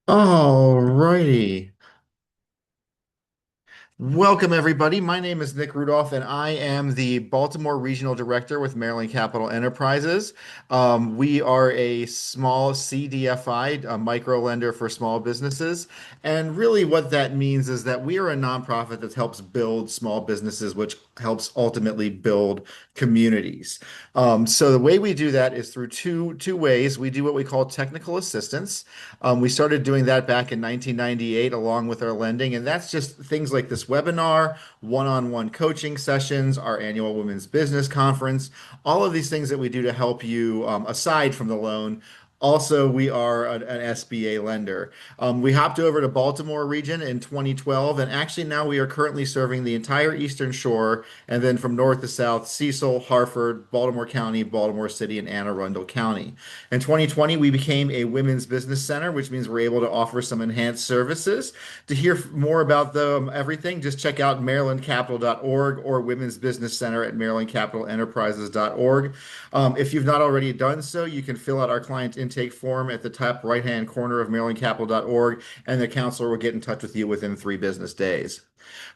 All righty. Welcome, everybody. My name is Nick Rudolph, and I am the Baltimore Regional Director with Maryland Capital Enterprises. We are a small CDFI, a micro lender for small businesses. And really, what that means is that we are a nonprofit that helps build small businesses, which helps ultimately build communities. So the way we do that is through two ways. We do what we call technical assistance. We started doing that back in 1998 along with our lending, and that's just things like this webinar, one-on-one coaching sessions, our annual Women's Business Conference, all of these things that we do to help you aside from the loan. Also, we are an SBA lender. We hopped over to Baltimore region in 2012, and actually now we are currently serving the entire Eastern Shore, and then from north to south, Cecil, Harford, Baltimore County, Baltimore City, and Anne Arundel County. In 2020, we became a women's business center, which means we're able to offer some enhanced services. To hear more about everything, just check out marylandcapital.org or Women's Business Center at marylandcapitalenterprises.org. If you've not already done so, you can fill out our client intake form at the top right-hand corner of marylandcapital.org, and the counselor will get in touch with you within 3 business days.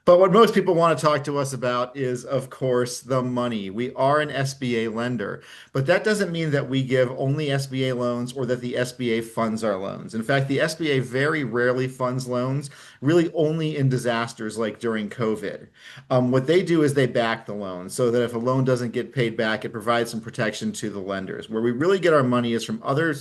But what most people want to talk to us about is, of course, the money. We are an SBA lender, but that doesn't mean that we give only SBA loans or that the SBA funds our loans. In fact, the SBA very rarely funds loans, really only in disasters like during COVID. What they do is they back the loan so that if a loan doesn't get paid back, it provides some protection to the lenders. Where we really get our money is from other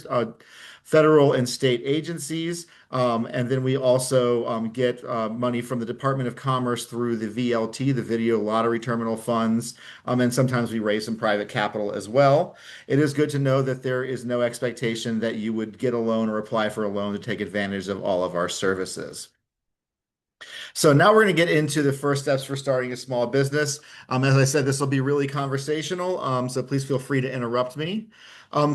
federal and state agencies. And then we also get money from the Department of Commerce through the VLT, the Video Lottery Terminal Funds. And sometimes we raise some private capital as well. It is good to know that there is no expectation that you would get a loan or apply for a loan to take advantage of all of our services. So now we're going to get into the first steps for starting a small business. As I said, this will be really conversational, so please feel free to interrupt me.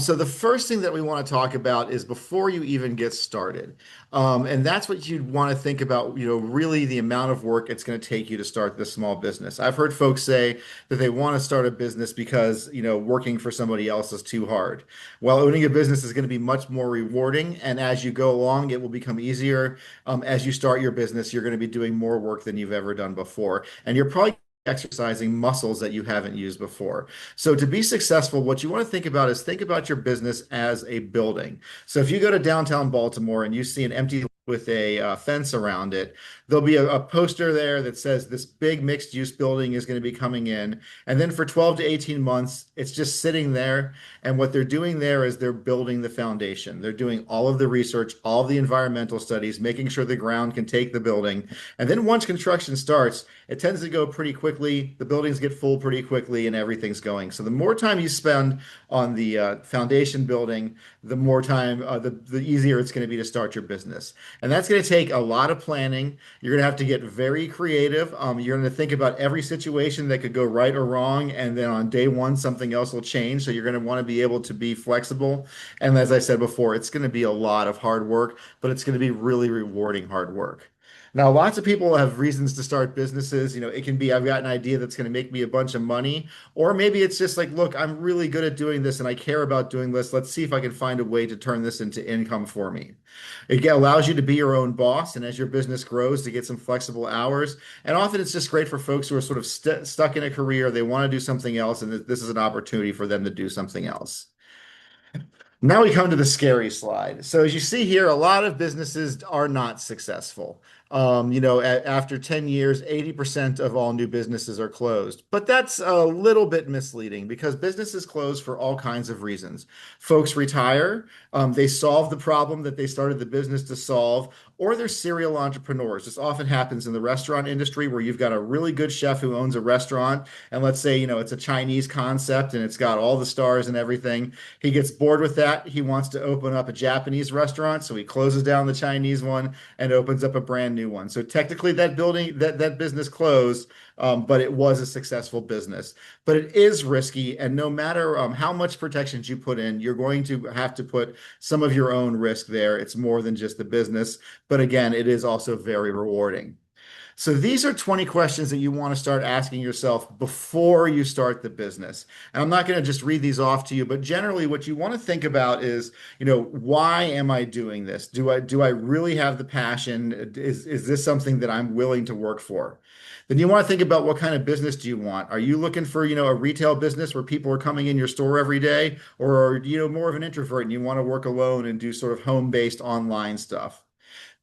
So the first thing that we want to talk about is before you even get started. And that's what you'd want to think about, really the amount of work it's going to take you to start this small business. I've heard folks say that they want to start a business because, working for somebody else is too hard. While owning a business is going to be much more rewarding, and as you go along, it will become easier. As you start your business, you're going to be doing more work than you've ever done before. And you're probably exercising muscles that you haven't used before. So to be successful, what you want to think about is think about your business as a building. So if you go to downtown Baltimore and you see an empty with a fence around it, there'll be a poster there that says this big mixed use building is going to be coming in. And then for 12 to 18 months, it's just sitting there. And what they're doing there is they're building the foundation. They're doing all of the research, all of the environmental studies, making sure the ground can take the building. And then once construction starts, it tends to go pretty quickly. The buildings get full pretty quickly and everything's going. So the more time you spend on the foundation building, the more time, the easier it's going to be to start your business. And that's going to take a lot of planning. You're going to have to get very creative. You're going to think about every situation that could go right or wrong. And then on day one, something else will change. So you're going to want to be able to be flexible. And as I said before, it's going to be a lot of hard work, but it's going to be really rewarding hard work. Now, lots of people have reasons to start businesses. It can be, I've got an idea that's going to make me a bunch of money. Or maybe it's just like, look, I'm really good at doing this and I care about doing this. Let's see if I can find a way to turn this into income for me. It allows you to be your own boss. And as your business grows, to get some flexible hours. And often it's just great for folks who are sort of stuck in a career. They want to do something else. And this is an opportunity for them to do something else. Now we come to the scary slide. So as you see here, a lot of businesses are not successful. After 10 years, 80% of all new businesses are closed. But that's a little bit misleading because businesses close for all kinds of reasons. Folks retire, they solve the problem that they started the business to solve, or they're serial entrepreneurs. This often happens in the restaurant industry where you've got a really good chef who owns a restaurant, and let's say, it's a Chinese concept and it's got all the stars and everything. He gets bored with that. He wants to open up a Japanese restaurant, so he closes down the Chinese one and opens up a brand new one. So technically, that business closed, but it was a successful business. But it is risky, and no matter how much protections you put in, you're going to have to put some of your own risk there. It's more than just the business, but again, it is also very rewarding. So these are 20 questions that you want to start asking yourself before you start the business. And I'm not going to just read these off to you, but generally what you want to think about is, why am I doing this? Do I really have the passion? Is this something that I'm willing to work for? Then you want to think about what kind of business do you want? Are you looking for, a retail business where people are coming in your store every day, or are you more of an introvert and you want to work alone and do sort of home-based online stuff?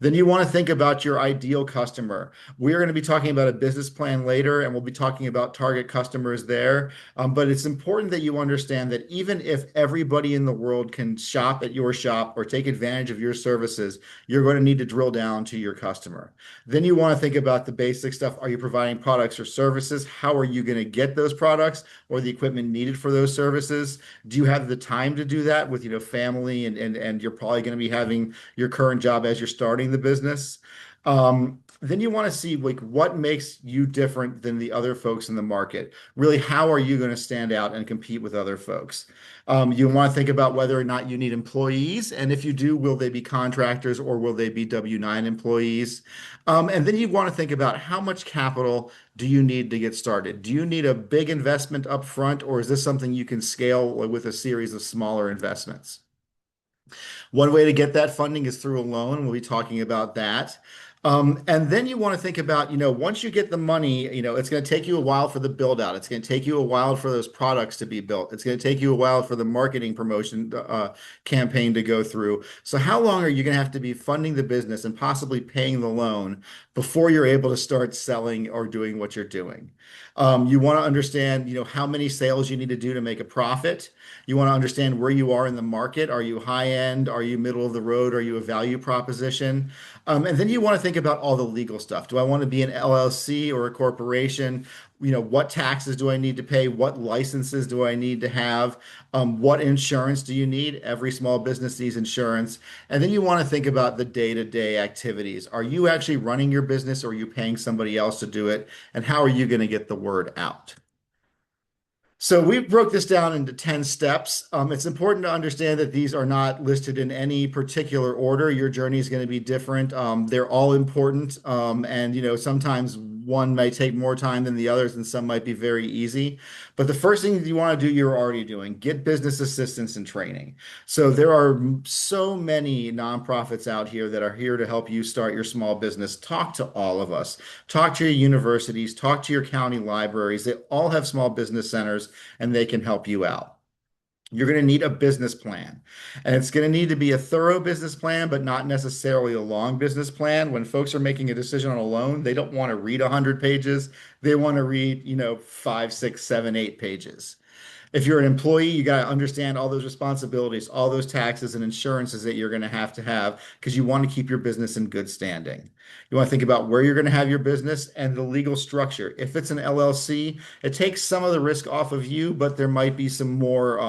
Then you want to think about your ideal customer. We're going to be talking about a business plan later, and we'll be talking about target customers there. But it's important that you understand that even if everybody in the world can shop at your shop or take advantage of your services, you're going to need to drill down to your customer. Then you want to think about the basic stuff. Are you providing products or services? How are you going to get those products or the equipment needed for those services? Do you have the time to do that with, family and you're probably going to be having your current job as you're starting the business. Then you want to see like what makes you different than the other folks in the market. Really, how are you going to stand out and compete with other folks? You want to think about whether or not you need employees, and if you do, will they be contractors or will they be W-9 employees? And then you want to think about how much capital do you need to get started? Do you need a big investment up front, or is this something you can scale with a series of smaller investments? One way to get that funding is through a loan. We'll be talking about that. And then you want to think about, once you get the money, it's going to take you a while for the build out. It's going to take you a while for those products to be built. It's going to take you a while for the marketing promotion campaign to go through. So how long are you going to have to be funding the business and possibly paying the loan before you're able to start selling or doing what you're doing? You want to understand, how many sales you need to do to make a profit. You want to understand where you are in the market. Are you high end? Are you middle of the road? Are you a value proposition? And then you want to think about all the legal stuff. Do I want to be an LLC or a corporation? What taxes do I need to pay? What licenses do I need to have? What insurance do you need? Every small business needs insurance. And then you want to think about the day-to-day activities. Are you actually running your business or are you paying somebody else to do it? And how are you going to get the word out? So we broke this down into 10 steps. It's important to understand that these are not listed in any particular order. Your journey is going to be different. They're all important. And sometimes one may take more time than the others, and some might be very easy. But the first thing you want to do, you're already doing, get business assistance and training. So there are so many nonprofits out here that are here to help you start your small business. Talk to all of us. Talk to your universities, talk to your county libraries. They all have small business centers and they can help you out. You're going to need a business plan. And it's going to need to be a thorough business plan, but not necessarily a long business plan. When folks are making a decision on a loan, they don't want to read 100 pages. They want to read, 5, 6, 7, 8 pages. If you're an employee, you got to understand all those responsibilities, all those taxes and insurances that you're going to have because you want to keep your business in good standing. You want to think about where you're going to have your business and the legal structure. If it's an LLC, it takes some of the risk off of you, but there might be some more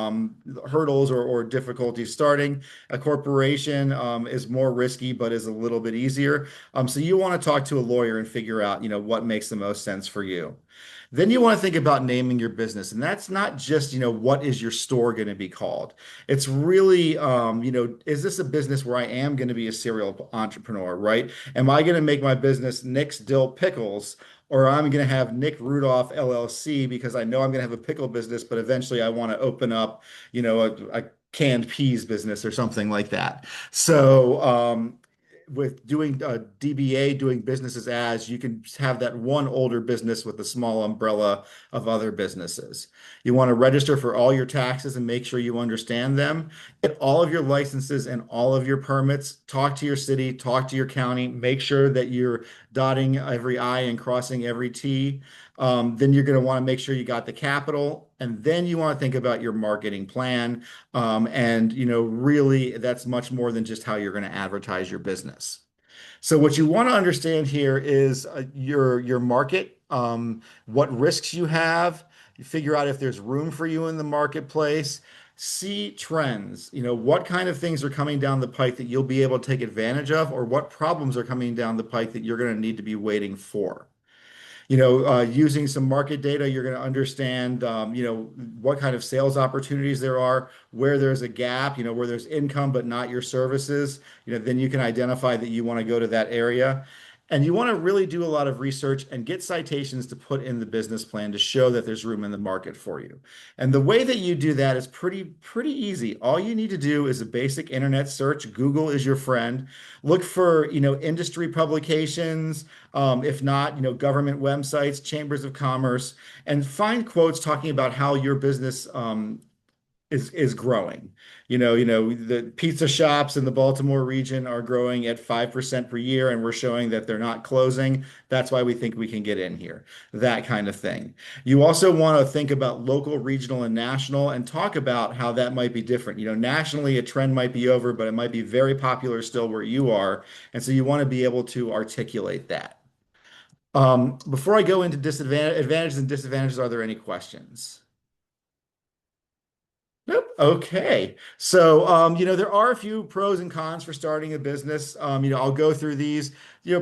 hurdles or difficulties starting. A corporation is more risky, but is a little bit easier. So you want to talk to a lawyer and figure out, what makes the most sense for you. Then you want to think about naming your business. And that's not just, what is your store going to be called? It's really, is this a business where I am going to be a serial entrepreneur, right? Am I going to make my business Nick's Dill Pickles? Or I'm going to have Nick Rudolph LLC because I know I'm going to have a pickle business, but eventually I want to open up, a canned peas business or something like that. So, with doing DBA, doing businesses as, you can have that one older business with a small umbrella of other businesses. You want to register for all your taxes and make sure you understand them. Get all of your licenses and all of your permits. Talk to your city, talk to your county, make sure that you're dotting every I and crossing every T. Then you're going to want to make sure you got the capital. And then you want to think about your marketing plan. And really, that's much more than just how you're going to advertise your business. So what you want to understand here is your market, what risks you have. You figure out if there's room for you in the marketplace. See trends. What kind of things are coming down the pike that you'll be able to take advantage of, or what problems are coming down the pike that you're going to need to be waiting for. Using some market data, you're going to understand, what kind of sales opportunities there are, where there's a gap, where there's income but not your services. Then you can identify that you want to go to that area. And you want to really do a lot of research and get citations to put in the business plan to show that there's room in the market for you. And the way that you do that is pretty easy. All you need to do is a basic internet search. Google is your friend. Look for, industry publications, if not, government websites, chambers of commerce, and find quotes talking about how your business is growing. The pizza shops in the Baltimore region are growing at 5% per year, and we're showing that they're not closing. That's why we think we can get in here, that kind of thing. You also want to think about local, regional, and national and talk about how that might be different. Nationally, a trend might be over, but it might be very popular still where you are. And so you want to be able to articulate that. Before I go into advantages and disadvantages, are there any questions? Nope. Okay. So, there are a few pros and cons for starting a business. I'll go through these.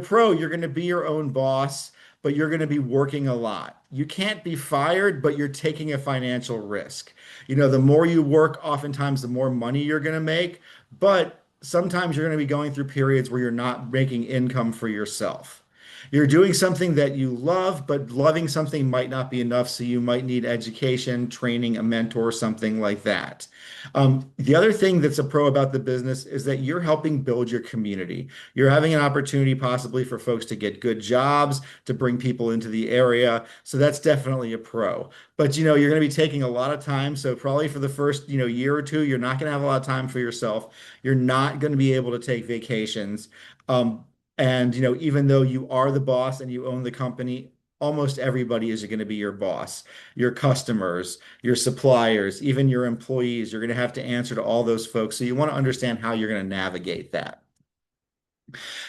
Pro, you're going to be your own boss, but you're going to be working a lot. You can't be fired, but you're taking a financial risk. The more you work, oftentimes the more money you're going to make, but sometimes you're going to be going through periods where you're not making income for yourself. You're doing something that you love, but loving something might not be enough. So you might need education, training, a mentor, something like that. The other thing that's a pro about the business is that you're helping build your community. You're having an opportunity possibly for folks to get good jobs, to bring people into the area. So that's definitely a pro. But you're going to be taking a lot of time. So probably for the first, year or two, you're not going to have a lot of time for yourself. You're not going to be able to take vacations. Um, and even though you are the boss and you own the company, almost everybody is going to be your boss, your customers, your suppliers, even your employees. You're going to have to answer to all those folks. So you want to understand how you're going to navigate that.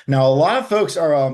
Now, a lot of folks are,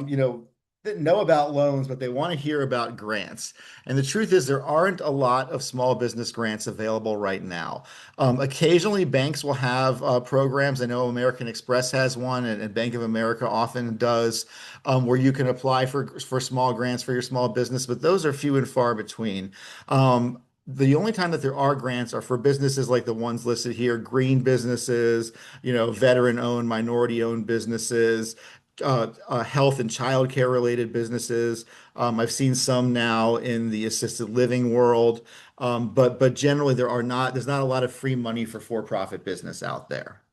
that know about loans, but they want to hear about grants. And the truth is, there aren't a lot of small business grants available right now. Occasionally, banks will have programs. I know American Express has one, and Bank of America often does, where you can apply for small grants for your small business, but those are few and far between. The only time that there are grants are for businesses like the ones listed here, green businesses, veteran-owned, minority-owned businesses, health and childcare related businesses. I've seen some now in the assisted living world, but generally there's not a lot of free money for for-profit business out there.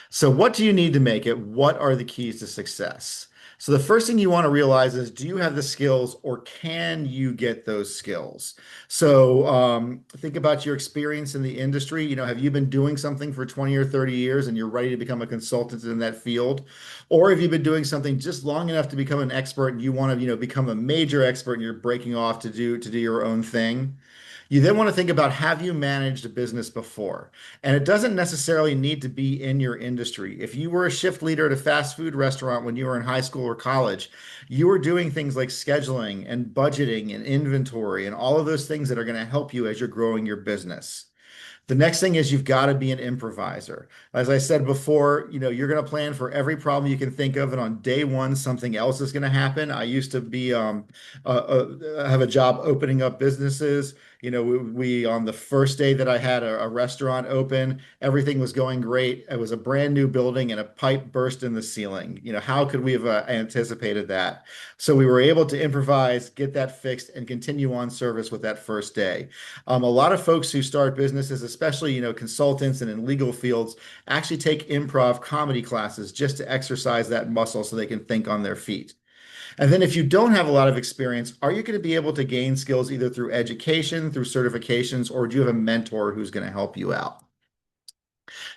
So what do you need to make it? What are the keys to success? So the first thing you want to realize is, do you have the skills or can you get those skills? So think about your experience in the industry. Have you been doing something for 20 or 30 years and you're ready to become a consultant in that field? Or have you been doing something just long enough to become an expert and you want to, become a major expert and you're breaking off to do your own thing? You then want to think about, have you managed a business before? And it doesn't necessarily need to be in your industry. If you were a shift leader at a fast food restaurant when you were in high school or college, you were doing things like scheduling and budgeting and inventory and all of those things that are going to help you as you're growing your business. The next thing is you've got to be an improviser. As I said before, you're going to plan for every problem you can think of, and on day one, something else is going to happen. I used to be have a job opening up businesses. We on the first day that I had a restaurant open, everything was going great. It was a brand new building, and a pipe burst in the ceiling. How could we have anticipated that? So we were able to improvise, get that fixed, and continue on service with that first day. A lot of folks who start businesses, especially, consultants and in legal fields, actually take improv comedy classes just to exercise that muscle so they can think on their feet. And then if you don't have a lot of experience, are you going to be able to gain skills either through education, through certifications, or do you have a mentor who's going to help you out?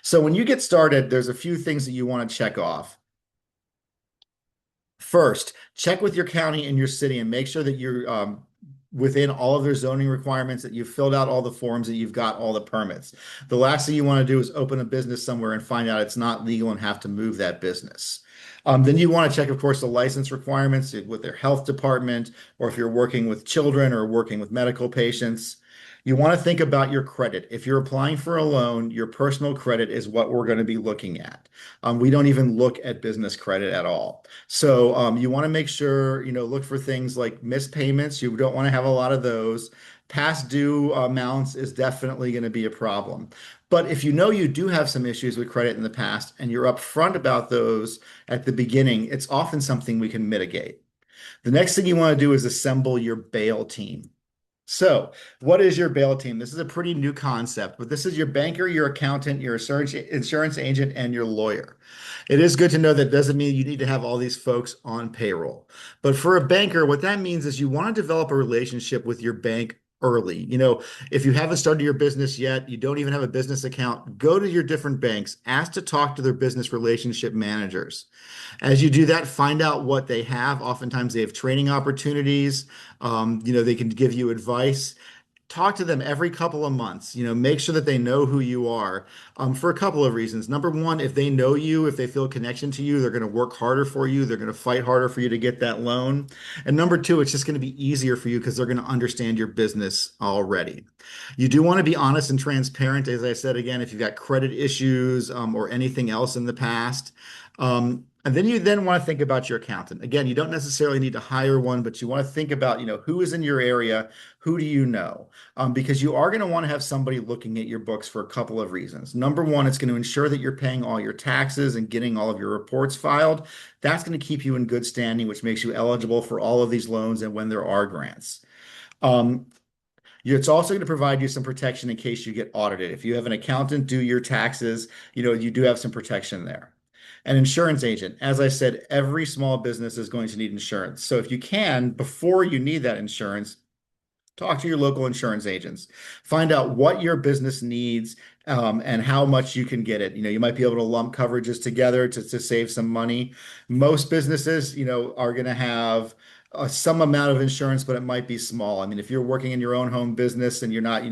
So when you get started, there's a few things that you want to check off. First, check with your county and your city and make sure that you're within all of their zoning requirements, that you've filled out all the forms, that you've got all the permits. The last thing you want to do is open a business somewhere and find out it's not legal and have to move that business. Then you want to check, of course, the license requirements with their health department, or if you're working with children or working with medical patients. You want to think about your credit. If you're applying for a loan, your personal credit is what we're going to be looking at. We don't even look at business credit at all. So you want to make sure, look for things like missed payments. You don't want to have a lot of those. past due amounts is definitely going to be a problem. But if you know you do have some issues with credit in the past and you're upfront about those at the beginning, it's often something we can mitigate. The next thing you want to do is assemble your bail team. So, what is your bail team? This is a pretty new concept, but this is your banker, your accountant, your insurance agent, and your lawyer. It is good to know that doesn't mean you need to have all these folks on payroll. But for a banker, what that means is you want to develop a relationship with your bank early. If you haven't started your business yet, you don't even have a business account, go to your different banks, ask to talk to their business relationship managers. As you do that, find out what they have. Oftentimes, they have training opportunities. They can give you advice. Talk to them every couple of months. Make sure that they know who you are for a couple of reasons. Number one, if they know you, if they feel a connection to you, they're going to work harder for you. They're going to fight harder for you to get that loan. And number two, it's just going to be easier for you because they're going to understand your business already. You do want to be honest and transparent. As I said, again, if you've got credit issues or anything else in the past. And then you then want to think about your accountant. Again, you don't necessarily need to hire one, but you want to think about, who is in your area, who do you know? Because you are going to want to have somebody looking at your books for a couple of reasons. Number one, it's going to ensure that you're paying all your taxes and getting all of your reports filed. That's going to keep you in good standing, which makes you eligible for all of these loans and when there are grants. Um, it's also going to provide you some protection in case you get audited. If you have an accountant do your taxes, you do have some protection there. An insurance agent, as I said, every small business is going to need insurance. So if you can, before you need that insurance, talk to your local insurance agents. Find out what your business needs and how much you can get it. You might be able to lump coverages together to save some money. Most businesses, are going to have some amount of insurance, but it might be small. I mean, if you're working in your own home business and you're not,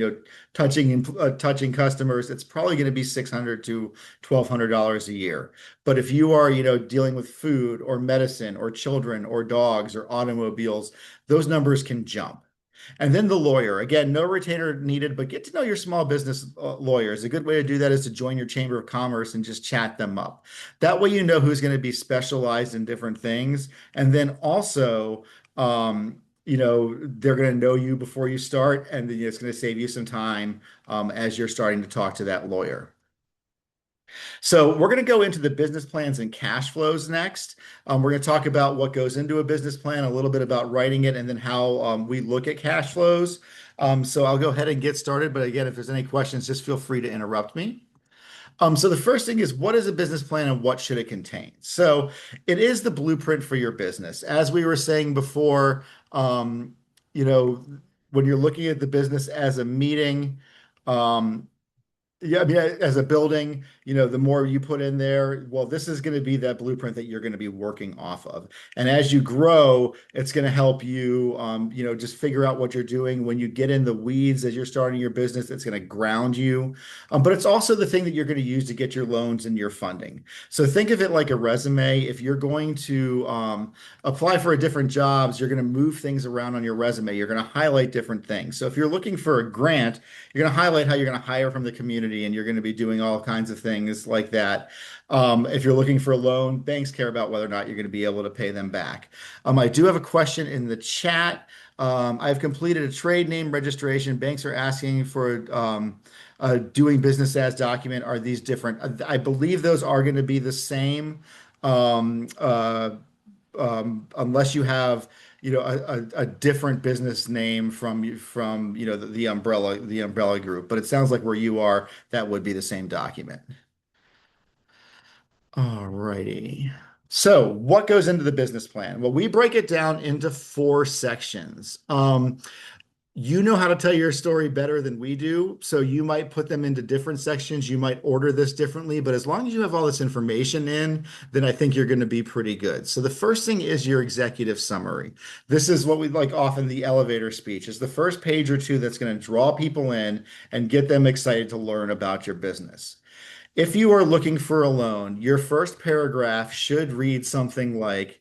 touching customers, it's probably going to be $600 to $1,200 a year. But if you are, dealing with food or medicine or children or dogs or automobiles, those numbers can jump. And then the lawyer. Again, no retainer needed, but get to know your small business lawyers. A good way to do that is to join your Chamber of Commerce and just chat them up. That way, you know who's going to be specialized in different things. And then also, they're going to know you before you start, and then it's going to save you some time as you're starting to talk to that lawyer. So we're going to go into the business plans and cash flows next. We're going to talk about what goes into a business plan, a little bit about writing it, and then how we look at cash flows. So I'll go ahead and get started. But again, if there's any questions, just feel free to interrupt me. So the first thing is, what is a business plan and what should it contain? So it is the blueprint for your business. As we were saying before, you know, when you're looking at the business as a meeting, um, yeah, I mean, as a building, the more you put in there, well, this is going to be that blueprint that you're going to be working off of. And as you grow, it's going to help you, just figure out what you're doing. When you get in the weeds as you're starting your business, it's going to ground you. But it's also the thing that you're going to use to get your loans and your funding. So think of it like a resume. If you're going to apply for a different jobs, you're going to move things around on your resume. You're going to highlight different things. So if you're looking for a grant, you're going to highlight how you're going to hire from the community, and you're going to be doing all kinds of things like that. If you're looking for a loan, banks care about whether or not you're going to be able to pay them back. I do have a question in the chat. I've completed a trade name registration. Banks are asking for doing business as document. Are these different? I believe those are going to be the same. Um, uh, Unless you have a different business name from the umbrella group, but it sounds like where you are, that would be the same document. All righty. So what goes into the business plan? Well, we break it down into four sections. You know how to tell your story better than we do, so you might put them into different sections. You might order this differently, but as long as you have all this information in, then I think you're going to be pretty good. So the first thing is your executive summary. This is what we like often the elevator speech. Is the first page or two that's going to draw people in and get them excited to learn about your business. If you are looking for a loan, your first paragraph should read something like,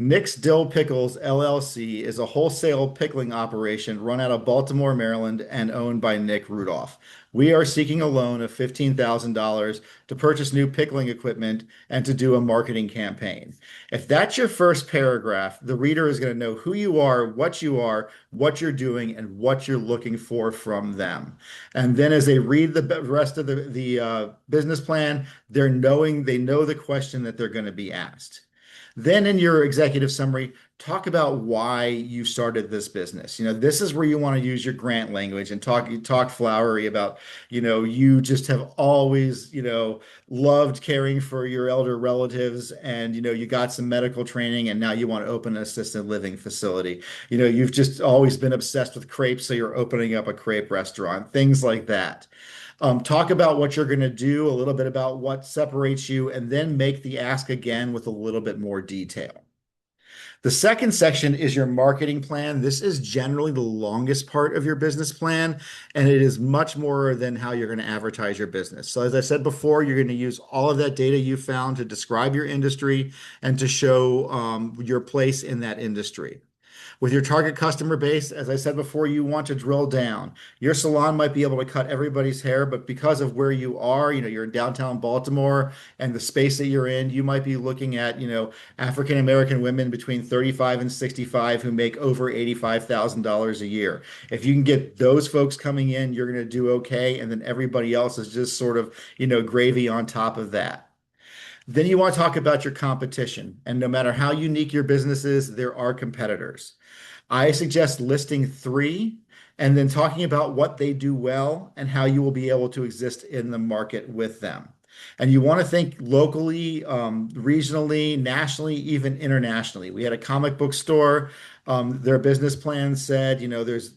Nick's Dill Pickles LLC is a wholesale pickling operation run out of Baltimore, Maryland, and owned by Nick Rudolph. We are seeking a loan of $15,000 to purchase new pickling equipment and to do a marketing campaign. If that's your first paragraph, the reader is going to know who you are, what you're doing, and what you're looking for from them. And then as they read the rest of the business plan, they know the question that they're going to be asked. Then in your executive summary, talk about why you started this business. This is where you want to use your grant language and talk flowery about, you just have always, loved caring for your elder relatives and, you got some medical training and now you want to open an assisted living facility. You've just always been obsessed with crepes, so you're opening up a crepe restaurant, things like that. Talk about what you're going to do, a little bit about what separates you, and then make the ask again with a little bit more detail. The second section is your marketing plan. This is generally the longest part of your business plan, and it is much more than how you're going to advertise your business. So, as I said before, you're going to use all of that data you found to describe your industry and to show your place in that industry. With your target customer base, as I said before, you want to drill down. Your salon might be able to cut everybody's hair, but because of where you are, you're in downtown Baltimore and the space that you're in, you might be looking at, African American women between 35 and 65 who make over $85,000 a year. If you can get those folks coming in, you're going to do okay. And then everybody else is just sort of, gravy on top of that. Then you want to talk about your competition. And no matter how unique your business is, there are competitors. I suggest listing three and then talking about what they do well and how you will be able to exist in the market with them. And you want to think locally, regionally, nationally, even internationally. We had a comic book store. Their business plan said,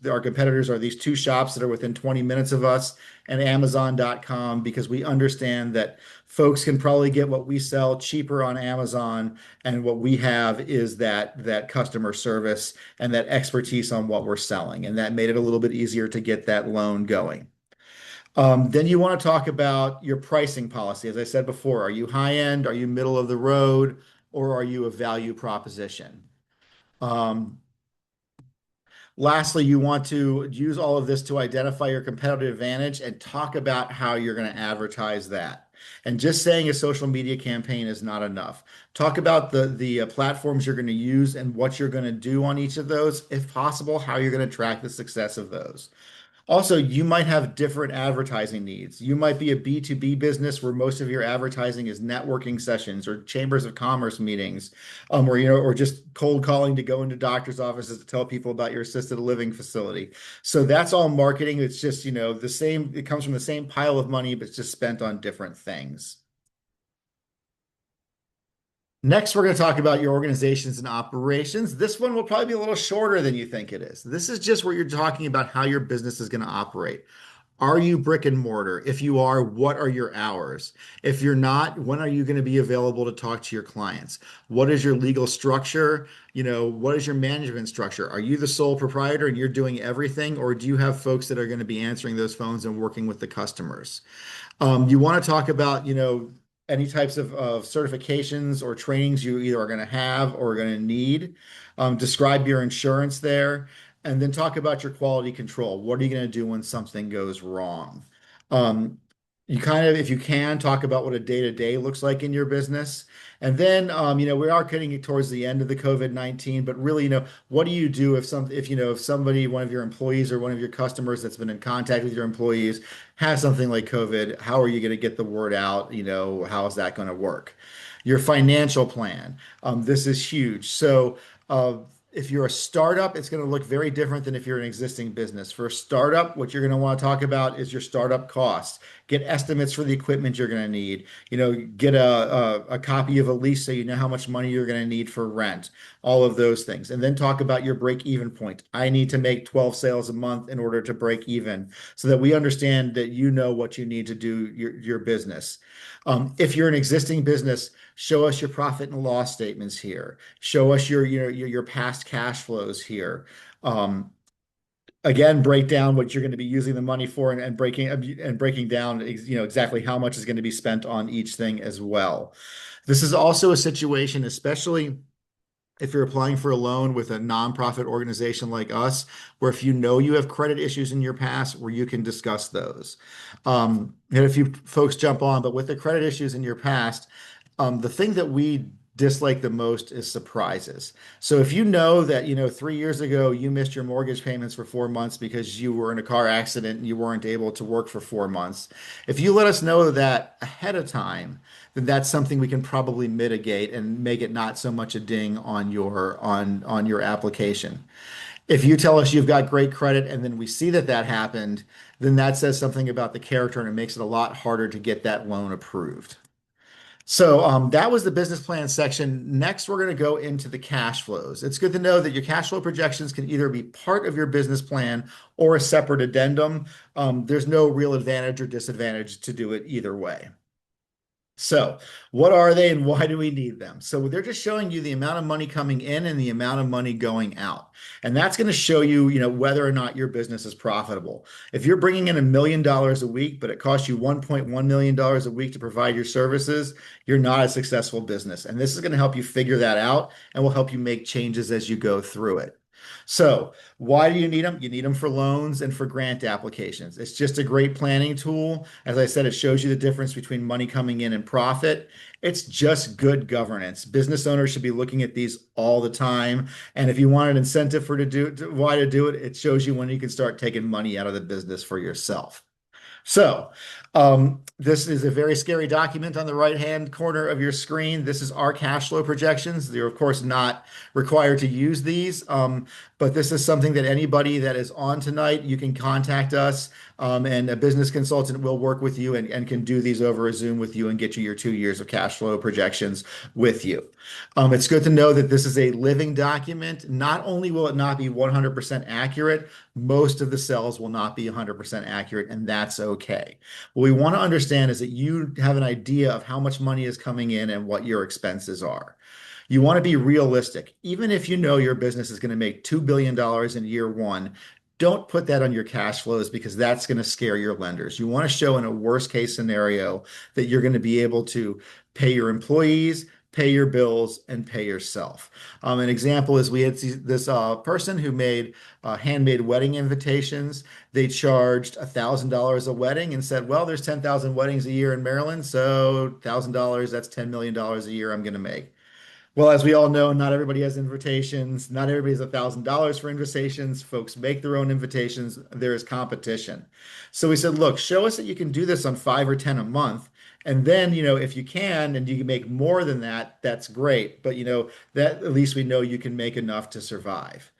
our competitors are these two shops that are within 20 minutes of us and Amazon.com because we understand that folks can probably get what we sell cheaper on Amazon, and what we have is that customer service and that expertise on what we're selling, and that made it a little bit easier to get that loan going. Then you want to talk about your pricing policy. As I said before, are you high end? Are you middle of the road? Or are you a value proposition? Um, Lastly, you want to use all of this to identify your competitive advantage and talk about how you're going to advertise that. And just saying a social media campaign is not enough. Talk about the platforms you're going to use and what you're going to do on each of those, if possible, how you're going to track the success of those. Also, you might have different advertising needs. You might be a B2B business where most of your advertising is networking sessions or chambers of commerce meetings, or just cold calling to go into doctor's offices to tell people about your assisted living facility. So that's all marketing. It's just, the same, it comes from the same pile of money, but it's just spent on different things. Next, we're going to talk about your organizations and operations. This one will probably be a little shorter than you think it is. This is just where you're talking about how your business is going to operate. Are you brick and mortar? If you are, what are your hours? If you're not, when are you going to be available to talk to your clients? What is your legal structure? What is your management structure? Are you the sole proprietor and you're doing everything, or do you have folks that are going to be answering those phones and working with the customers? You want to talk about, any types of certifications or trainings you either are going to have or are going to need. Describe your insurance there, and then talk about your quality control. What are you going to do when something goes wrong? Um, you kind of, if you can, talk about what a day-to-day looks like in your business. And then, we are getting towards the end of the COVID-19, but really, what do you do if somebody, one of your employees or one of your customers that's been in contact with your employees has something like COVID? How are you going to get the word out? How is that going to work? Your financial plan. This is huge. So, if you're a startup, it's going to look very different than if you're an existing business. For a startup, what you're going to want to talk about is your startup costs. Get estimates for the equipment you're going to need. Get a copy of a lease so you know how much money you're going to need for rent, all of those things. And then talk about your break even point. I need to make 12 sales a month in order to break even, so that we understand that you know what you need to do your business. If you're an existing business, show us your profit and loss statements here. Show us your past cash flows here. Again, break down what you're going to be using the money for, and breaking down exactly how much is going to be spent on each thing as well. This is also a situation, especially if you're applying for a loan with a nonprofit organization like us, where if you know you have credit issues in your past, where you can discuss those. And a few folks jump on, but with the credit issues in your past, the thing that we dislike the most is surprises. So if you know that, 3 years ago you missed your mortgage payments for 4 months because you were in a car accident and you weren't able to work for 4 months, if you let us know that ahead of time, then that's something we can probably mitigate and make it not so much a ding on your application. If you tell us you've got great credit and then we see that that happened, then that says something about the character and it makes it a lot harder to get that loan approved. So that was the business plan section. Next, we're going to go into the cash flows. It's good to know that your cash flow projections can either be part of your business plan or a separate addendum. There's no real advantage or disadvantage to do it either way. So, what are they and why do we need them? So, they're just showing you the amount of money coming in and the amount of money going out. And that's going to show you, whether or not your business is profitable. If you're bringing in $1 million a week, but it costs you $1.1 million a week to provide your services, you're not a successful business. And this is going to help you figure that out and will help you make changes as you go through it. So, why do you need them? You need them for loans and for grant applications. It's just a great planning tool. As I said, it shows you the difference between money coming in and profit. It's just good governance. Business owners should be looking at these all the time. And if you want an incentive why to do it, it shows you when you can start taking money out of the business for yourself. So, this is a very scary document on the right-hand corner of your screen. This is our cash flow projections. You're, of course, not required to use these, but this is something that anybody that is on tonight, you can contact us, and a business consultant will work with you and can do these over a Zoom with you and get you your 2 years of cash flow projections with you. It's good to know that this is a living document. Not only will it not be 100% accurate, most of the cells will not be 100% accurate, and that's okay. What we want to understand is that you have an idea of how much money is coming in and what your expenses are. You want to be realistic. Even if you know your business is going to make $2 billion in year one, don't put that on your cash flows because that's going to scare your lenders. You want to show in a worst case scenario that you're going to be able to pay your employees, pay your bills, and pay yourself. An example is we had this person who made handmade wedding invitations. They charged $1,000 a wedding and said, well, there's 10,000 weddings a year in Maryland, so $1,000, that's $10 million a year I'm going to make. Well, as we all know, not everybody has invitations. Not everybody has $1,000 for invitations. Folks make their own invitations. There is competition. So we said, look, show us that you can do this on 5 or 10 a month. And then, if you can and you can make more than that, that's great. But, that at least we know you can make enough to survive.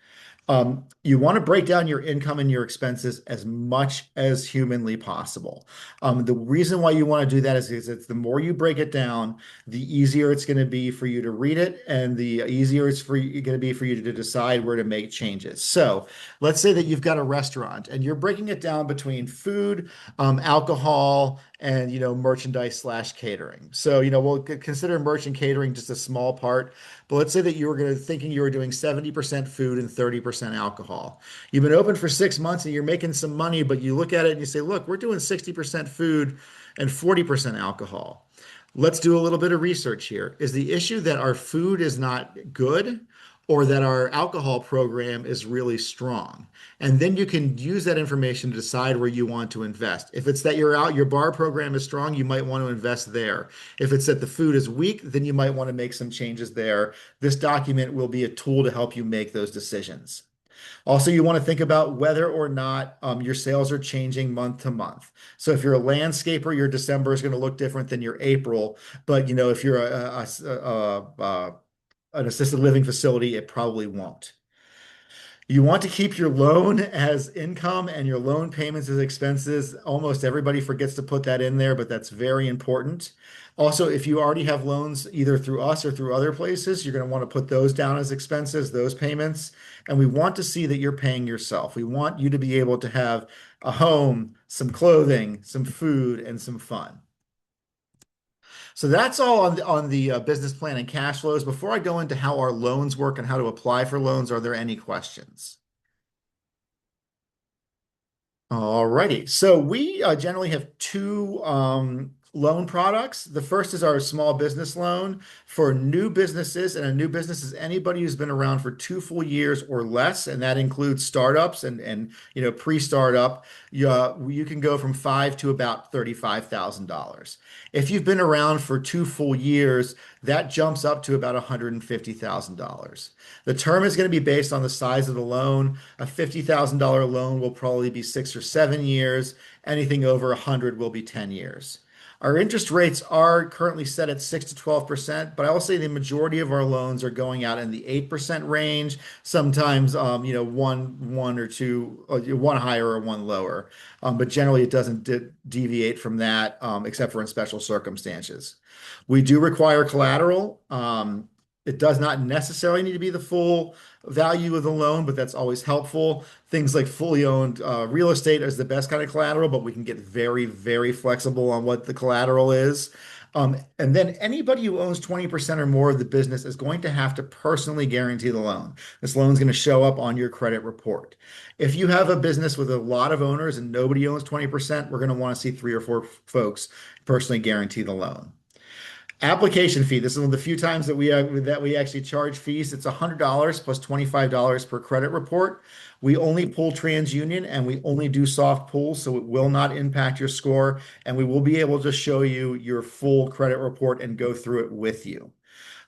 You want to break down your income and your expenses as much as humanly possible. The reason why you want to do that is because it's the more you break it down, the easier it's going to be for you to read it, and the easier it's going to be for you to decide where to make changes. So let's say that you've got a restaurant and you're breaking it down between food, alcohol, and merchandise slash catering. So we'll consider merchant catering just a small part. But let's say that you were thinking you were doing 70% food and 30% alcohol. You've been open for 6 months and you're making some money, but you look at it and you say, look, we're doing 60% food and 40% alcohol. Let's do a little bit of research here. Is the issue that our food is not good or that our alcohol program is really strong? And then you can use that information to decide where you want to invest. If it's that your bar program is strong, you might want to invest there. If it's that the food is weak, then you might want to make some changes there. This document will be a tool to help you make those decisions. Also, you want to think about whether or not your sales are changing month to month. So if you're a landscaper, your December is going to look different than your April. But if you're an assisted living facility, it probably won't. You want to keep your loan as income and your loan payments as expenses. Almost everybody forgets to put that in there, but that's very important. Also, if you already have loans either through us or through other places, you're going to want to put those down as expenses, those payments. And we want to see that you're paying yourself. We want you to be able to have a home, some clothing, some food, and some fun. So that's all on the business plan and cash flows. Before I go into how our loans work and how to apply for loans, are there any questions? All righty. So we generally have two loan products. The first is our small business loan for new businesses, and a new business is anybody who's been around for 2 full years or less, and that includes startups and pre-startup. You can go from five to about $35,000. If you've been around for 2 full years, that jumps up to about $150,000. The term is going to be based on the size of the loan. A $50,000 loan will probably be 6 or 7 years. Anything over 100 will be 10 years. Our interest rates are currently set at 6 to 12%, but I will say the majority of our loans are going out in the 8% range, sometimes one or two, one higher or one lower. But generally it doesn't deviate from that, except for in special circumstances. We do require collateral. It does not necessarily need to be the full value of the loan, but that's always helpful. Things like fully owned real estate is the best kind of collateral, but we can get very, very flexible on what the collateral is. And then anybody who owns 20% or more of the business is going to have to personally guarantee the loan. This loan is going to show up on your credit report. If you have a business with a lot of owners and nobody owns 20%, we're going to want to see 3 or 4 folks personally guarantee the loan. Application fee. This is one of the few times that we actually charge fees. It's $100 plus $25 per credit report. We only pull TransUnion and we only do soft pulls, so it will not impact your score, and we will be able to show you your full credit report and go through it with you.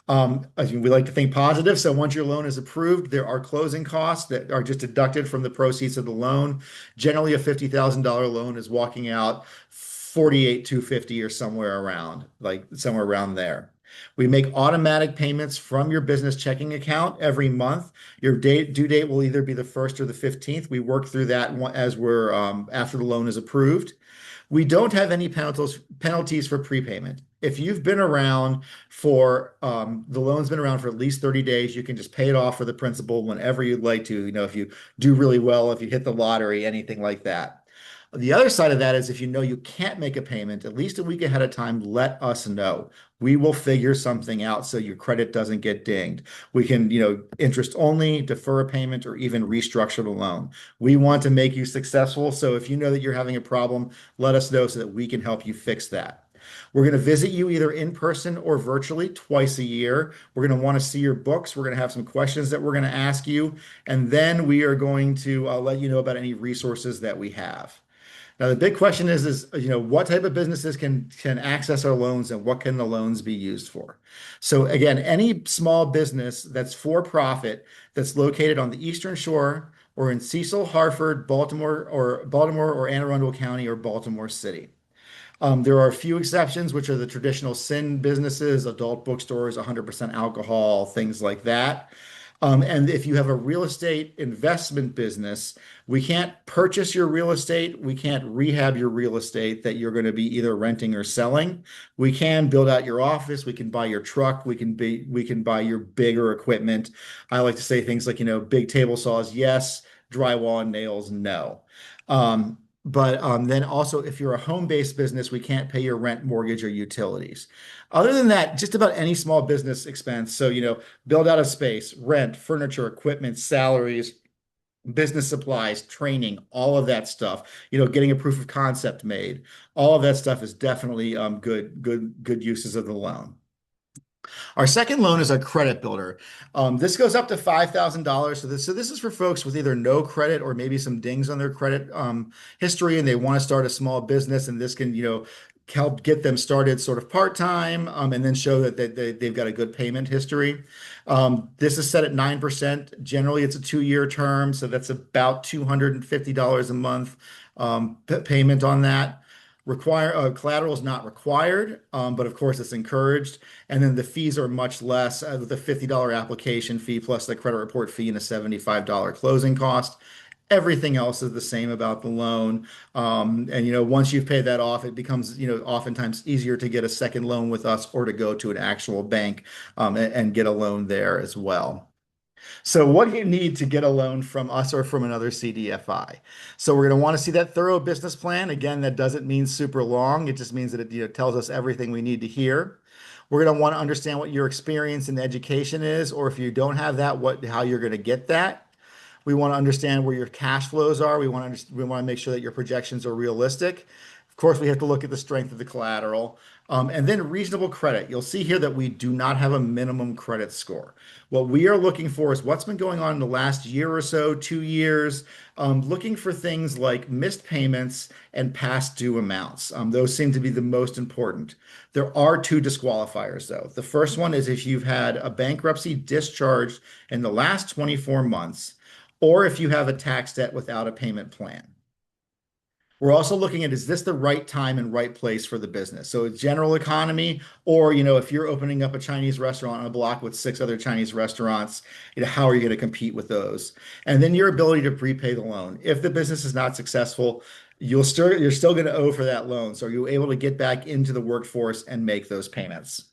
We like to think positive. So once your loan is approved, there are closing costs that are just deducted from the proceeds of the loan. Generally, a $50,000 loan is walking out 48,250 or somewhere around there. We make automatic payments from your business checking account every month. Your due date will either be the 1st or the 15th. We work through that as we're after the loan is approved. We don't have any penalties for prepayment. If you've been around for the loan's been around for at least 30 days, you can just pay it off for the principal whenever you'd like to. If you do really well, if you hit the lottery, anything like that. The other side of that is if you know you can't make a payment, at least a week ahead of time, let us know. We will figure something out so your credit doesn't get dinged. We can, interest only, defer a payment, or even restructure the loan. We want to make you successful. So if you know that you're having a problem, let us know so that we can help you fix that. We're going to visit you either in person or virtually twice a year. We're going to want to see your books. We're going to have some questions that we're going to ask you. And then we are going to let you know about any resources that we have. Now, the big question is what type of businesses can access our loans and what can the loans be used for? So again, any small business that's for profit that's located on the Eastern Shore or in Cecil, Hartford, Baltimore or Anne Arundel County or Baltimore City. There are a few exceptions, which are the traditional sin businesses, adult bookstores, 100% alcohol, things like that. And if you have a real estate investment business, we can't purchase your real estate. We can't rehab your real estate that you're going to be either renting or selling. We can build out your office. We can buy your truck. We can buy your bigger equipment. I like to say things like, big table saws, yes. Drywall and nails, no. But then also, if you're a home-based business, we can't pay your rent, mortgage, or utilities. Other than that, just about any small business expense. So, build out a space, rent, furniture, equipment, salaries, business supplies, training, all of that stuff, getting a proof of concept made. All of that stuff is definitely good uses of the loan. Our second loan is our credit builder. This goes up to $5,000. So this is for folks with either no credit or maybe some dings on their credit history, and they want to start a small business, and this can, help get them started sort of part-time, and then show that they've got a good payment history. This is set at 9%. Generally, it's a 2-year term, so that's about $250 a month payment on that. Collateral is not required, but of course it's encouraged. And then the fees are much less, with a $50 application fee plus the credit report fee and a $75 closing cost. Everything else is the same about the loan. And once you've paid that off, it becomes oftentimes easier to get a second loan with us or to go to an actual bank and get a loan there as well. So what do you need to get a loan from us or from another CDFI? So we're going to want to see that thorough business plan. Again, that doesn't mean super long. It just means that it tells us everything we need to hear. We're going to want to understand what your experience in education is, or if you don't have that, how you're going to get that. We want to understand where your cash flows are. We want to make sure that your projections are realistic. Of course, we have to look at the strength of the collateral. And then reasonable credit. You'll see here that we do not have a minimum credit score. What we are looking for is what's been going on in the last year or so, 2 years, looking for things like missed payments and past due amounts. Those seem to be the most important. There are two disqualifiers, though. The first one is if you've had a bankruptcy discharged in the last 24 months, or if you have a tax debt without a payment plan. We're also looking at, is this the right time and right place for the business? So general economy, or, if you're opening up a Chinese restaurant on a block with six other Chinese restaurants, how are you going to compete with those? And then your ability to prepay the loan. If the business is not successful, you're still going to owe for that loan. So are you able to get back into the workforce and make those payments?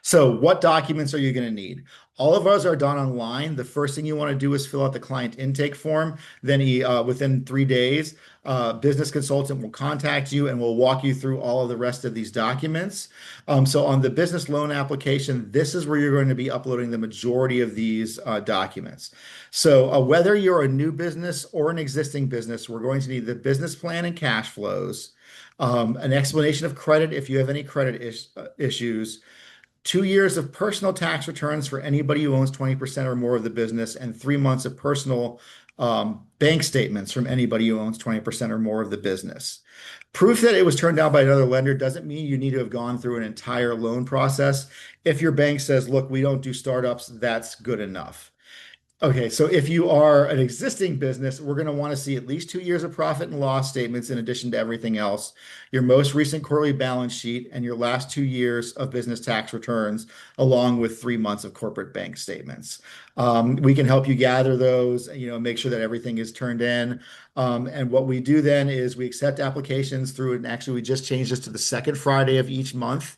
So what documents are you going to need? All of ours are done online. The first thing you want to do is fill out the client intake form. Then within 3 days, business consultant will contact you and will walk you through all of the rest of these documents. So on the business loan application, this is where you're going to be uploading the majority of these documents. So whether you're a new business or an existing business, we're going to need the business plan and cash flows, an explanation of credit if you have any credit issues, 2 years of personal tax returns for anybody who owns 20% or more of the business, and 3 months of personal bank statements from anybody who owns 20% or more of the business. Proof that it was turned down by another lender doesn't mean you need to have gone through an entire loan process. If your bank says, look, we don't do startups, that's good enough. Okay, so if you are an existing business, we're going to want to see at least 2 years of profit and loss statements in addition to everything else, your most recent quarterly balance sheet, and your last 2 years of business tax returns, along with 3 months of corporate bank statements. We can help you gather those, make sure that everything is turned in. And what we do then is we accept applications through, and actually we just changed this to the second Friday of each month.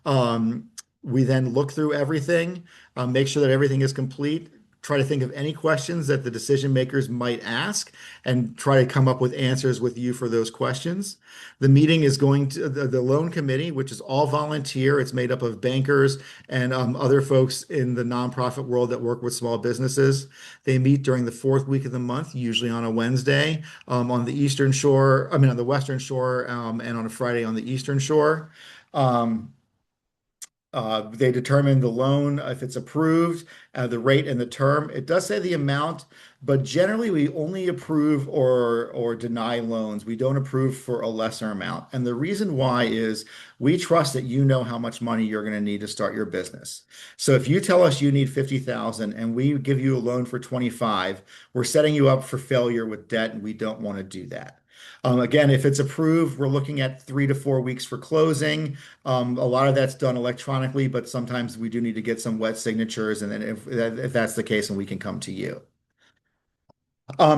We then look through everything, make sure that everything is complete, try to think of any questions that the decision makers might ask, and try to come up with answers with you for those questions. The meeting is going to the loan committee, which is all volunteer. It's made up of bankers and other folks in the nonprofit world that work with small businesses. They meet during the fourth week of the month, usually on a Wednesday, on the Eastern Shore, on the Western Shore, and on a Friday on the Eastern Shore. They determine the loan, if it's approved, the rate and the term. It does say the amount, but generally we only approve or deny loans. We don't approve for a lesser amount. And the reason why is we trust that you know how much money you're going to need to start your business. So if you tell us you need 50,000 and we give you a loan for 25, we're setting you up for failure with debt, and we don't want to do that. Again, if it's approved, we're looking at 3 to 4 weeks for closing. A lot of that's done electronically, but sometimes we do need to get some wet signatures. And then if that's the case, then we can come to you.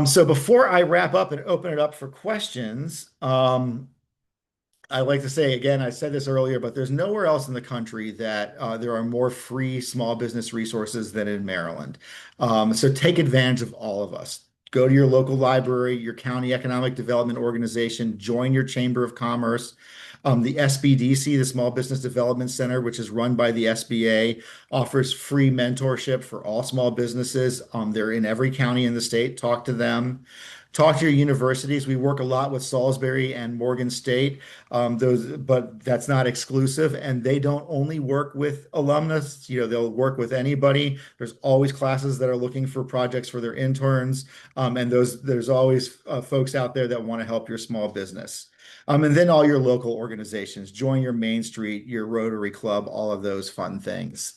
So before I wrap up and open it up for questions, I like to say, again, I said this earlier, but there's nowhere else in the country that there are more free small business resources than in Maryland. So take advantage of all of us. Go to your local library, your county economic development organization, join your chamber of commerce. The SBDC, the Small Business Development Center, which is run by the SBA, offers free mentorship for all small businesses. They're in every county in the state. Talk to them. Talk to your universities. We work a lot with Salisbury and Morgan State, but that's not exclusive. And they don't only work with alumnus, they'll work with anybody. There's always classes that are looking for projects for their interns. And there's always folks out there that want to help your small business. And then all your local organizations, join your Main Street, your Rotary Club, all of those fun things.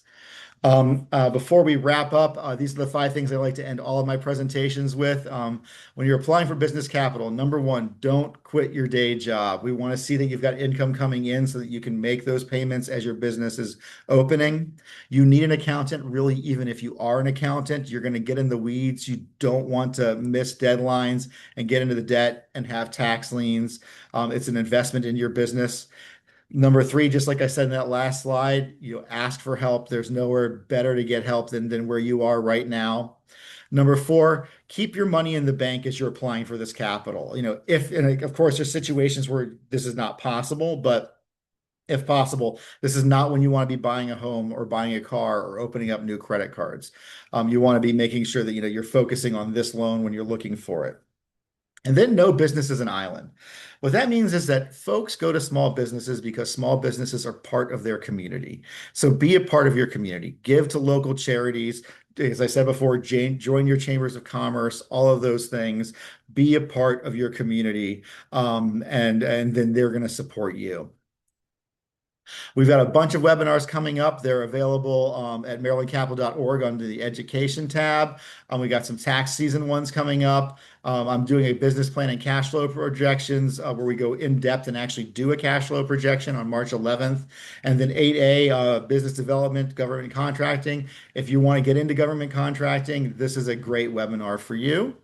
Before we wrap up, these are the 5 things I like to end all of my presentations with. When you're applying for business capital, number one, don't quit your day job. We want to see that you've got income coming in so that you can make those payments as your business is opening. You need an accountant, really, even if you are an accountant, you're going to get in the weeds. You don't want to miss deadlines and get into the debt and have tax liens. It's an investment in your business. Number three, just like I said in that last slide, ask for help. There's nowhere better to get help than where you are right now. Number four, keep your money in the bank as you're applying for this capital. And of course, there's situations where this is not possible, but if possible, this is not when you want to be buying a home or buying a car or opening up new credit cards. You want to be making sure that you're focusing on this loan when you're looking for it. And then no business is an island. What that means is that folks go to small businesses because small businesses are part of their community. So be a part of your community. Give to local charities. As I said before, join your chambers of commerce, all of those things. Be a part of your community, and then they're going to support you. We've got a bunch of webinars coming up. They're available at marylandcapital.org under the education tab. We got some tax season ones coming up. I'm doing a business plan and cash flow projections where we go in depth and actually do a cash flow projection on March 11th. And then 8A, business development, government contracting. If you want to get into government contracting, this is a great webinar for you.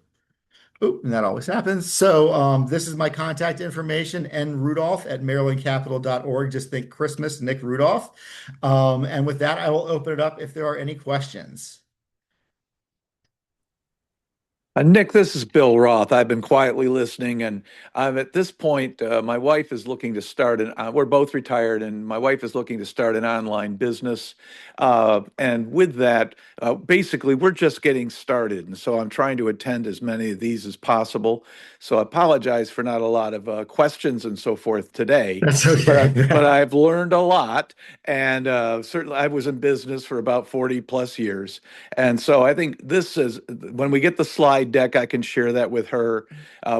Oop, and that always happens. So this is my contact information, nrudolph at marylandcapital.org. Just think Christmas, Nick Rudolph. And with that, I will open it up if there are any questions. Nick, this is Bill Roth. I've been quietly listening, and I'm at this point. My wife is looking to start we're both retired, and my wife is looking to start an online business. And with that, basically, we're just getting started, and so I'm trying to attend as many of these as possible. So I apologize for not a lot of questions and so forth today, That's but okay. I've learned a lot, and certainly I was in business for about 40 plus years. And so I think this is when we get the slide deck, I can share that with her.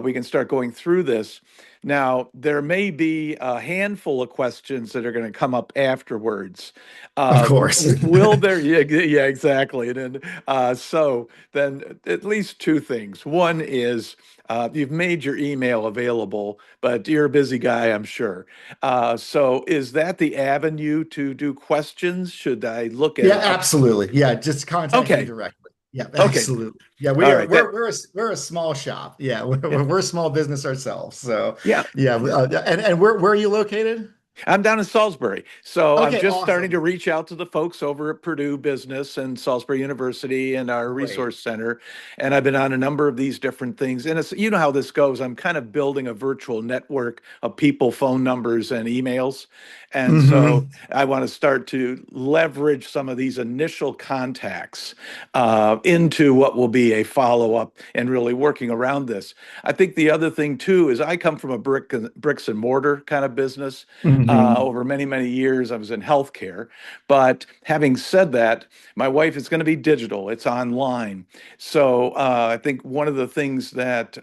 We can start going through this. Now, there may be a handful of questions that are going to come up afterwards. Of course. Will there? Yeah, yeah, exactly. And then, so then at least two things. One is you've made your email available, but you're a busy guy, I'm sure. So is that the avenue to do questions? Should I look Yeah, at up? absolutely. Yeah, just contact me Okay. directly. Yeah, Okay. absolutely. Yeah, All right. we're a small shop. Yeah, we're a small business ourselves. So Yeah. yeah, and where are you located? I'm down in Salisbury. So I'm Okay, just starting to awesome. reach out to the folks over at Purdue Business and Salisbury University and our Great. resource center. And I've been on a number of these different things. And it's, you know how this goes. I'm kind of building a virtual network of people, phone numbers, and emails. And so Hmm. I want to start to leverage some of these initial contacts into what will be a follow up and really working around this. I think the other thing too is I come from a bricks and mortar kind of business. Hmm. Over many, many years, I was in healthcare. But having said that, my wife is going to be digital, it's online. So I think one of the things that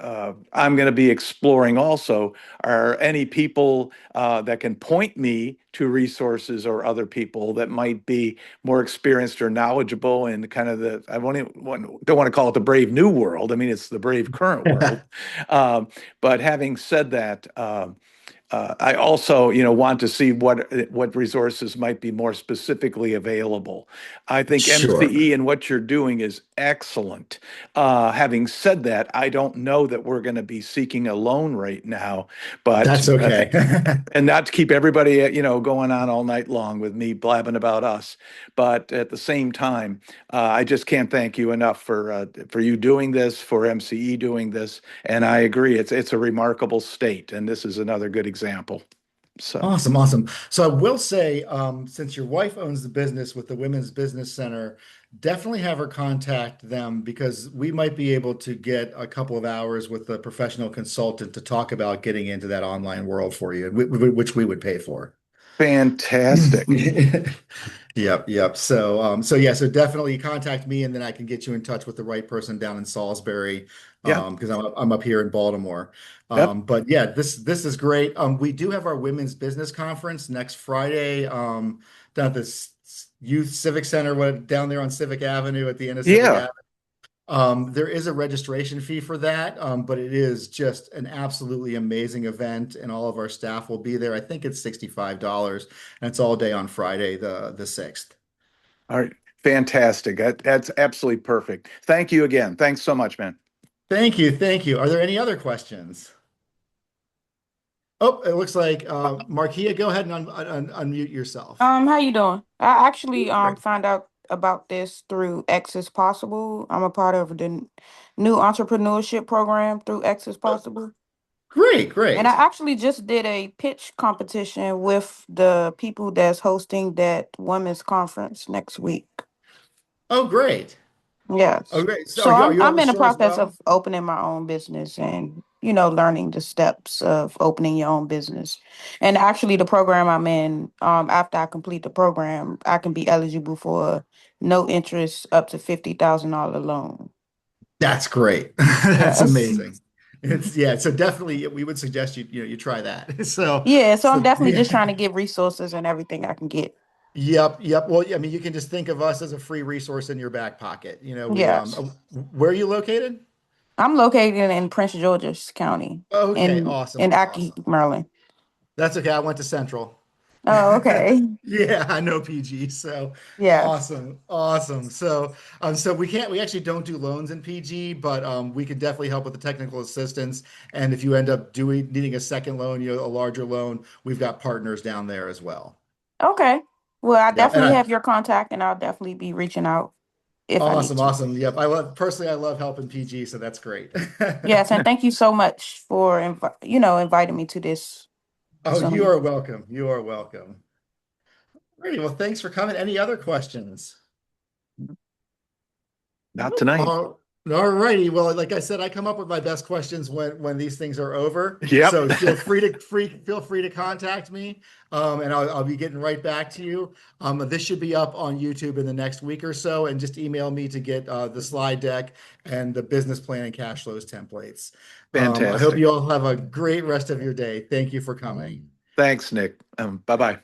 I'm going to be exploring also are any people that can point me to resources or other people that might be more experienced or knowledgeable in kind of I don't want to call it the brave new world. I mean, it's the brave current world. Um, but having said that, I also, want to see what resources might be more specifically available. I think Sure. MCE and what you're doing is excellent. Having said that, I don't know that we're going to be seeking a loan right now, but That's okay. and not to keep everybody, going on all night long with me blabbing about us. But at the same time, I just can't thank you enough for you doing this, for MCE doing this, and I agree, it's a remarkable state, and this is another good example. So Awesome, awesome. So I will say, since your wife owns the business with the Women's Business Center, definitely have her contact them because we might be able to get a couple of hours with a professional consultant to talk about getting into that online world for you, which we would pay for. fantastic. Yep, yep. So yeah, so definitely contact me, and then I can get you in touch with the right person down in Salisbury, Yeah. because I'm up here in Baltimore. Yep. But yeah, this is great. We do have our women's business conference next Friday, down at the Youth Civic Center, down there on Civic Avenue at the end of Civic Yeah. Avenue. There is a registration fee for that, but it is just an absolutely amazing event, and all of our staff will be there. I think it's $65, and it's all day on Friday, the 6th. All right. Fantastic. That's absolutely perfect. Thank you again. Thanks so much, man. Thank you, thank you. Are there any other questions? Oh, it looks like Markia, go ahead and unmute yourself. How you doing? I actually Great, found out about this through X is Possible. I'm a part of the new entrepreneurship program through X is Possible. great, And I great. actually just did a pitch competition with the people that's hosting that women's conference next week. Oh, great. Oh, Yes. great. So So are I'm you on I'm the in the show as process well? of opening my own business and learning the steps of opening your own business. And actually, the program I'm in, after I complete the program, I can be eligible for no interest up to $50,000 loan. That's great. That's Yes. amazing. It's yeah, so definitely we would suggest you try that. So Yeah, so I'm so definitely just yeah. trying to get resources and everything I can get. Yep. Well, I mean, you can just think of us as a free resource in your back pocket. Yes. Where are you located? I'm located in Prince George's County Okay, in awesome, Aki, awesome. Maryland. That's okay. I went to Central. Oh, okay. Yeah, I know PG. So Yes. awesome, awesome. So we actually don't do loans in PG, but we can definitely help with the technical assistance. And if you end up needing a second loan, a larger loan, we've got partners down there as well. Okay. Well, I Yep. And definitely have your contact and I'll definitely be reaching out if I need awesome, to. awesome. Yep. I love helping PG, so that's great. Yes, and thank you so much for inviting me to this Oh, you Zoom. are welcome. You are welcome. Great. Well, thanks for coming. Any other questions? Not Nope. tonight. All righty. Well, like I said, I come up with my best questions when these things are over. Yep. So feel free to contact me, and I'll be getting right back to you. This should be up on YouTube in the next week or so, and just email me to get the slide deck and the business plan and cash flows templates. I hope Fantastic. you all have a great rest of your day. Thank you for coming. Thanks, Nick. Bye-bye.